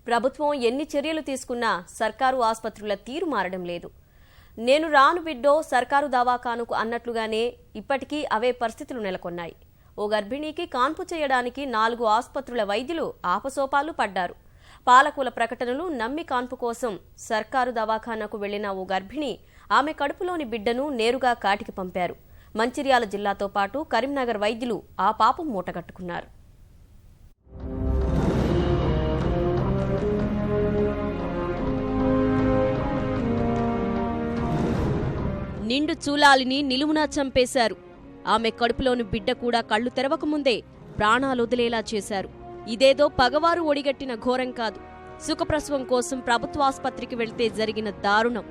ప్రభుత్వం ఎన్ని చర్యలు తీసుకున్నా సర్కారు ఆసుపత్రుల తీరు మారడం లేదు. నేను రాను బిడ్డో సర్కారు దవాఖానుకు అన్నట్లుగానే ఇప్పటికీ అవే పరిస్థితులు నెలకొన్నాయి. ఓ గర్భిణీకి కాన్పు చేయడానికి 4 ఆసుపత్రుల వైద్యులు ఆపసోపాలు పడ్డారు. పాలకుల ప్రకటనలు నమ్మి కాన్పు కోసం సర్కారు దవాఖానాకు వెళ్లిన ఓ గర్భిణి ఆమె కడుపులోని బిడ్డను నేరుగా కాటికి పంపారు. మంచిర్యాల జిల్లాతో పాటు కరీంనగర్ వైద్యులు ఆ పాపం మూటగట్టుకున్నారు. నిండు చూలాలిని నిలువునా చంపేశారు. ఆమె కడుపులోని బిడ్డ కూడా కళ్లు తెరవకముందే ప్రాణాలొదిలేలా చేశారు. ఇదేదో పగవారు ఒడిగట్టిన ఘోరం కాదు. సుఖప్రసవం కోసం ప్రభుత్వాసుపత్రికి వెళ్తే జరిగిన దారుణం.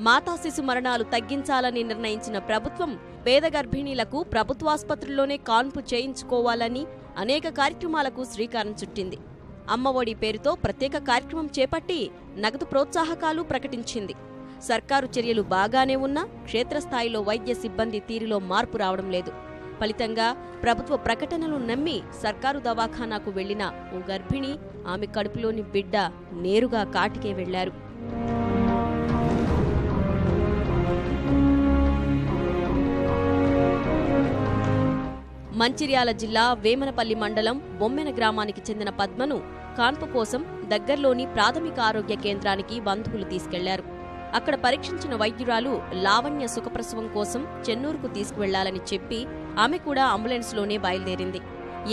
మాతా శిశు మరణాలు తగ్గించాలని నిర్ణయించిన ప్రభుత్వం పేద గర్భిణీలకు ప్రభుత్వాసుపత్రుల్లోనే కాన్పు చేయించుకోవాలని అనేక కార్యక్రమాలకు శ్రీకారం చుట్టింది. అమ్మఒడి పేరుతో ప్రత్యేక కార్యక్రమం చేపట్టి నగదు ప్రోత్సాహకాలు ప్రకటించింది. సర్కారు చర్యలు బాగానే ఉన్నా క్షేత్రస్థాయిలో వైద్య సిబ్బంది తీరులో మార్పు రావడం లేదు. ఫలితంగా ప్రభుత్వ ప్రకటనలు నమ్మి సర్కారు దవాఖానాకు వెళ్లిన ఓ గర్భిణి ఆమె కడుపులోని బిడ్డ నేరుగా కాటికే వెళ్లారు. మంచిర్యాల జిల్లా వేమనపల్లి మండలం బొమ్మెన గ్రామానికి చెందిన పద్మను కాన్పు కోసం దగ్గర్లోని ప్రాథమిక ఆరోగ్య కేంద్రానికి బంధువులు తీసుకెళ్లారు. అక్కడ పరీక్షించిన వైద్యురాలు లావణ్య సుఖప్రసవం కోసం చెన్నూరుకు తీసుకువెళ్లాలని చెప్పి ఆమె కూడా అంబులెన్స్లోనే బయలుదేరింది.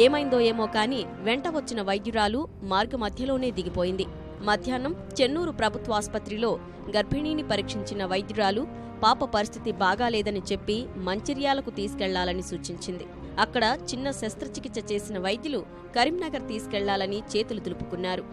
ఏమైందో ఏమో కాని వెంట వచ్చిన వైద్యురాలు మార్గమధ్యలోనే దిగిపోయింది. మధ్యాహ్నం చెన్నూరు ప్రభుత్వాసుపత్రిలో గర్భిణీని పరీక్షించిన వైద్యురాలు పాప పరిస్థితి బాగాలేదని చెప్పి మంచిర్యాలకు తీసుకెళ్లాలని సూచించింది. అక్కడ చిన్న శస్త్రచికిత్స చేసిన వైద్యులు కరీంనగర్ తీసుకెళ్లాలని చేతులు దులుపుకున్నారు.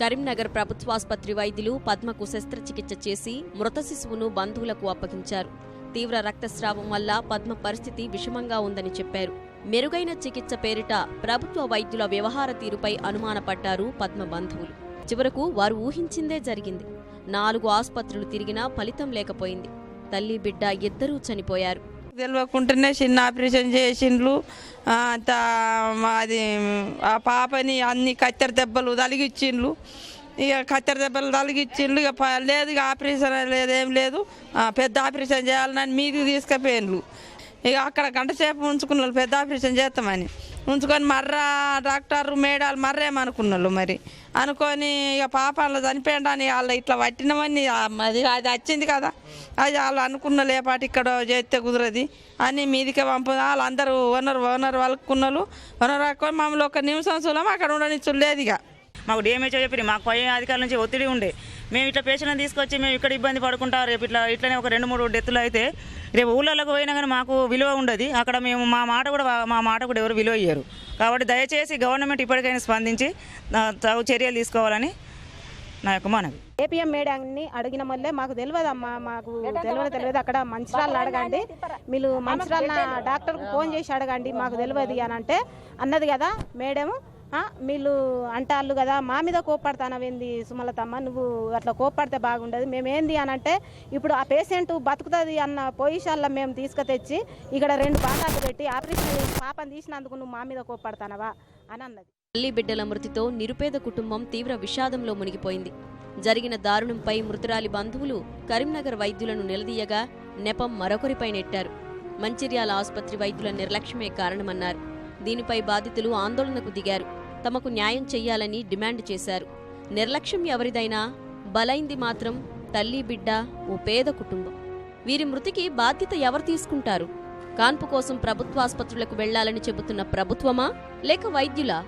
కరీంనగర్ ప్రభుత్వాసుపత్రి వైద్యులు పద్మకు శస్త్రచికిత్స చేసి మృత శిశువును బంధువులకు అప్పగించారు. తీవ్ర రక్తస్రావం వల్ల పద్మ పరిస్థితి విషమంగా ఉందని చెప్పారు. మెరుగైన చికిత్స పేరిట ప్రభుత్వ వైద్యుల వ్యవహార తీరుపై అనుమానపడ్డారు పద్మ బంధువులు. చివరకు వారు ఊహించిందే జరిగింది. 4 ఆసుపత్రులు తిరిగినా ఫలితం లేకపోయింది. తల్లి బిడ్డ ఇద్దరూ చనిపోయారు. తెలియకుండానే చిన్న ఆపరేషన్ చేసిండ్రు. అది ఆ పాపని అన్ని కత్తెర దెబ్బలు తలిగిచ్చిండ్రు. ఇక కత్తెర దెబ్బలు తలిగిచ్చిండ్రు. ఇక లేదు, ఇక ఆపరేషన్ లేదేం లేదు, పెద్ద ఆపరేషన్ చేయాలని మీదికి తీసుకుపోయిండ్రు. ఇక అక్కడ గంట సేపు ఉంచుకున్నారు, పెద్ద ఆపరేషన్ చేస్తామని ఉంచుకొని మర్రా డాక్టర్ మేడాలు మర్రేమనుకున్నారు. మరి అనుకొని ఇక పాప చనిపోయాడని వాళ్ళ ఇట్లా పట్టినవని అది వచ్చింది కదా, అది వాళ్ళు అనుకున్న లేపాటి ఇక్కడ చేస్తే కుదరది అని మీదికే వాళ్ళందరూ ఓనర్ వాళ్ళకున్నారు. ఓనర్ అనుకొని మమ్మల్ని ఒక నిమిషం చూలం అక్కడ ఉండనిచ్చలేదు. ఇక మాకు డిఎంహెచ్ఓ చెప్పి మాకు పై అధికారుల నుంచి ఒత్తిడి ఉండే మేము ఇట్లా పేషెంట్ని తీసుకొచ్చి మేము ఇక్కడ ఇబ్బంది పడుకుంటాం. రేపు ఇట్లనే ఒక 2-3 డెత్తులు అయితే రేపు ఊళ్ళలోకి పోయినా కానీ మాకు విలువ ఉండదు. అక్కడ మేము మా మాట కూడా ఎవరు విలువ ఇయ్యరు. కాబట్టి దయచేసి గవర్నమెంట్ ఇప్పటికైనా స్పందించి తగు చర్యలు తీసుకోవాలని నా యొక్క మనవి. ఏపీఎం మేడాన్ని అడిగిన మళ్ళీ మాకు తెలియదమ్మా, మాకు తెలియదు. అక్కడ మంచిరాళ్ళు అడగండి, మీరు మంచిరాళ్ళ డాక్టర్కు ఫోన్ చేసి అడగండి, మాకు తెలియదు అని అంటే అన్నది కదా మేడం. వీళ్ళు అంటాళ్ళు కదా, మా మీద కోప్పడతానవేంది సుమలతమ్మ, నువ్వు అట్లా కోప్పడితే బాగుండదు. మేమేంది అని అంటే ఇప్పుడు ఆ పేషెంట్ బతుకుతుంది అన్న పొజిషన్లో మేము తీసుకుతెచ్చి ఇక్కడ 2 బాటాలు పెట్టి ఆపరేషన్ పాపను తీసినందుకు నువ్వు మా మీద కోప్పడతానవా అని అన్నది. తల్లి బిడ్డల మృతితో నిరుపేద కుటుంబం తీవ్ర విషాదంలో మునిగిపోయింది. జరిగిన దారుణంపై మృతురాలి బంధువులు కరీంనగర్ వైద్యులను నిలదీయగా నెపం మరొకరిపై నెట్టారు. మంచిర్యాల ఆసుపత్రి వైద్యుల నిర్లక్ష్యమే కారణమన్నారు. దీనిపై బాధితులు ఆందోళనకు దిగారు. తమకు న్యాయం చెయ్యాలని డిమాండ్ చేశారు. నిర్లక్ష్యం ఎవరిదైనా బలైంది మాత్రం తల్లి బిడ్డ ఓ పేద కుటుంబం. వీరి మృతికి బాధ్యత ఎవరు తీసుకుంటారు? కాన్పు కోసం ప్రభుత్వాసుపత్రులకు వెళ్లాలని చెబుతున్న ప్రభుత్వమా లేక వైద్యులా?